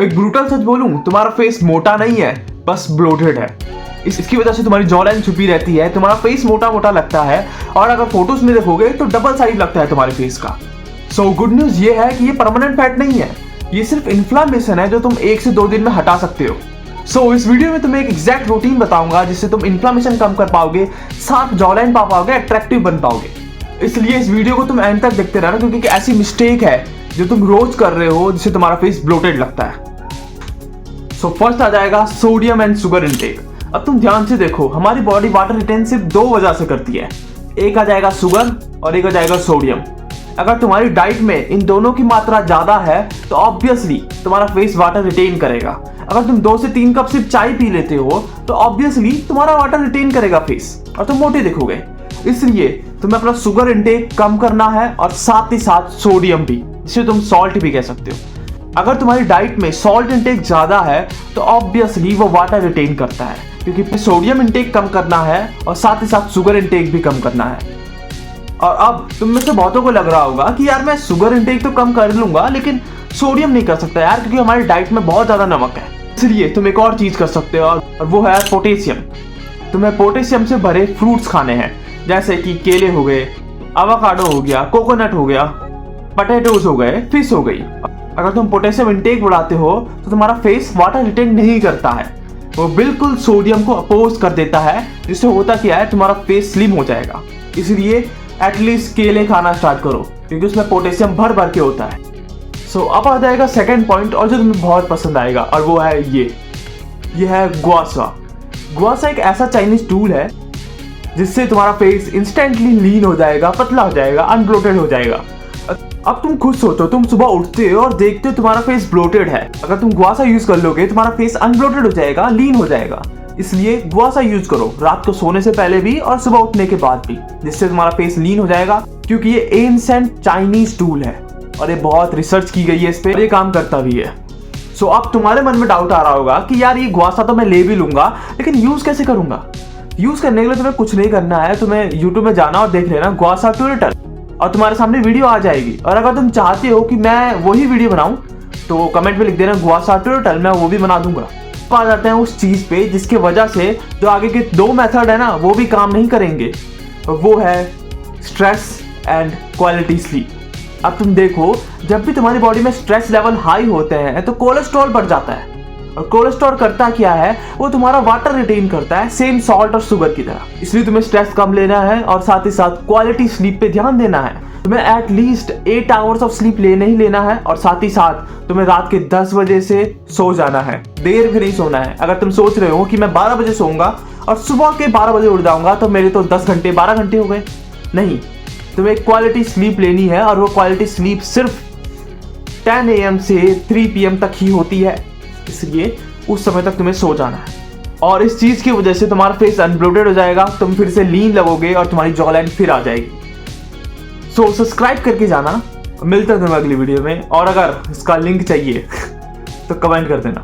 एक ब्रूटल सच बोलूं, तुम्हारा फेस मोटा नहीं है, बस ब्लोटेड है। इसकी वजह से तुम्हारी जॉ लाइन छुपी रहती है, तुम्हारा फेस मोटा मोटा लगता है और अगर फोटोज में देखोगे तो डबल साइज लगता है तुम्हारे फेस का। गुड न्यूज ये है कि ये परमानेंट फैट नहीं है, ये सिर्फ इन्फ्लामेशन है जो तुम 1 से 2 दिन में हटा सकते हो। इस वीडियो में तुम्हें एक एग्जैक्ट रूटीन बताऊंगा जिससे तुम इन्फ्लामेशन कम कर पाओगे, साफ जॉ लाइन पा पाओगे, अट्रैक्टिव बन पाओगे। इसलिए इस वीडियो को तुम एंड तक देखते रहना, क्योंकि एक ऐसी मिस्टेक है जो तुम रोज कर रहे हो जिससे तुम्हारा फेस ब्लोटेड लगता है। फर्स्ट आ जाएगा सोडियम एंड शुगर इनटेक। अब तुम ध्यान से देखो, हमारी बॉडी वाटर रिटेन सिर्फ 2 वजह से करती है, एक आ जाएगा शुगर और एक आ जाएगा सोडियम। अगर तुम्हारी डाइट में इन दोनों की मात्रा ज्यादा है तो ऑब्वियसली तुम्हारा फेस वाटर रिटेन करेगा। अगर तुम 2 से 3 कप सिर्फ चाय पी लेते हो तो ऑब्वियसली तुम्हारा वाटर रिटेन करेगा फेस और तुम मोटे दिखोगे। इसलिए तुम्हें अपना शुगर इनटेक कम करना है और साथ ही साथ सोडियम भी, जिसे तुम सॉल्ट भी कह सकते हो। अगर तुम्हारी डाइट में सॉल्ट इनटेक ज्यादा है तो ऑब्वियसली वो वाटर रिटेन करता है, क्योंकि सोडियम इनटेक कम करना है और साथ ही साथ शुगर इनटेक भी कम करना है। और अब तुम में से बहुतों को लग रहा होगा कि यार मैं शुगर इनटेक तो कम कर लूंगा लेकिन सोडियम नहीं कर सकता यार, क्योंकि हमारी डाइट में बहुत ज्यादा नमक है। इसलिए तुम एक और चीज कर सकते हो और वो है पोटेशियम। तुम्हें पोटेशियम से भरे फ्रूट्स खाने हैं, जैसे कि केले हो गए, एवोकाडो हो गया, कोकोनट हो गया, पोटैटोज हो गए, फिश हो गई। अगर तुम पोटेशियम इनटेक बढ़ाते हो तो तुम्हारा फेस वाटर रिटेन नहीं करता है, वो बिल्कुल सोडियम को अपोज कर देता है, जिससे होता क्या है तुम्हारा फेस स्लिम हो जाएगा। इसलिए एटलीस्ट केले खाना स्टार्ट करो, क्योंकि उसमें पोटेशियम भर भर के होता है। अब आ जाएगा सेकंड पॉइंट, और जो तुम्हें बहुत पसंद आएगा, और वो है ये है गुआसा। गुआसा एक ऐसा चाइनीज टूल है जिससे तुम्हारा फेस इंस्टेंटली लीन हो जाएगा, पतला हो जाएगा, अनब्लोटेड हो जाएगा। अब तुम खुद सोचो, तुम सुबह उठते हो और देखते हो तुम्हारा फेस ब्लोटेड है, अगर तुम गुआसा यूज कर लोगे तुम्हारा फेस अनब्लोटेड हो जाएगा, लीन हो जाएगा। इसलिए गुआसा यूज करो रात को सोने से पहले भी और सुबह उठने के बाद भी, जिससे तुम्हारा फेस लीन हो जाएगा, क्योंकि ये एंशिएंट चाइनीज टूल है और ये बहुत रिसर्च की गई है इस पे, ये काम करता भी है। अब तुम्हारे मन में डाउट आ रहा होगा कि यार ये गुआसा तो मैं ले भी लूंगा लेकिन यूज कैसे करूंगा। यूज करने के लिए तुम्हें कुछ नहीं करना है, तुम्हें यूट्यूब में जाना और देख लेना गुआसा ट्यूटोरियल, और तुम्हारे सामने वीडियो आ जाएगी। और अगर तुम चाहते हो कि मैं वही वीडियो बनाऊं तो कमेंट में लिख देना गुआसा ट्यूटोरियल, मैं वो भी बना दूंगा। आ जाते हैं उस चीज पे जिसकी वजह से जो आगे के 2 मेथड है ना वो भी काम नहीं करेंगे, वो है स्ट्रेस एंड क्वालिटी स्लीप। अब तुम देखो, जब भी तुम्हारी बॉडी में स्ट्रेस लेवल हाई होते हैं तो कोलेस्ट्रॉल बढ़ जाता है, और कोलेस्ट्रॉल करता क्या है, वो तुम्हारा वाटर रिटेन करता है, सेम सॉल्ट और शुगर की तरह। इसलिए तुम्हें स्ट्रेस कम लेना है और साथ ही साथ क्वालिटी स्लीप पे ध्यान देना है। तुम्हें एटलीस्ट 8 आवर्स ऑफ स्लीप लेना ही लेना है, और साथ ही साथ तुम्हें रात के 10 बजे से सो जाना है, देर भी नहीं सोना है। अगर तुम सोच रहे हो कि मैं 12 बजे सोऊंगा और सुबह के 12 बजे उठ जाऊंगा तो मेरे तो 10 घंटे 12 घंटे हो गए, नहीं, तुम्हें क्वालिटी स्लीप लेनी है, और वो क्वालिटी स्लीप सिर्फ 10 AM से 3 PM तक ही होती है। इसलिए उस समय तक तुम्हें सो जाना है, और इस चीज की वजह से तुम्हारा फेस अनब्लोटेड हो जाएगा, तुम फिर से लीन लगोगे और तुम्हारी जॉ लाइन फिर आ जाएगी। सब्सक्राइब करके जाना। मिलते हैं तुम्हें अगली वीडियो में, और अगर इसका लिंक चाहिए तो कमेंट कर देना।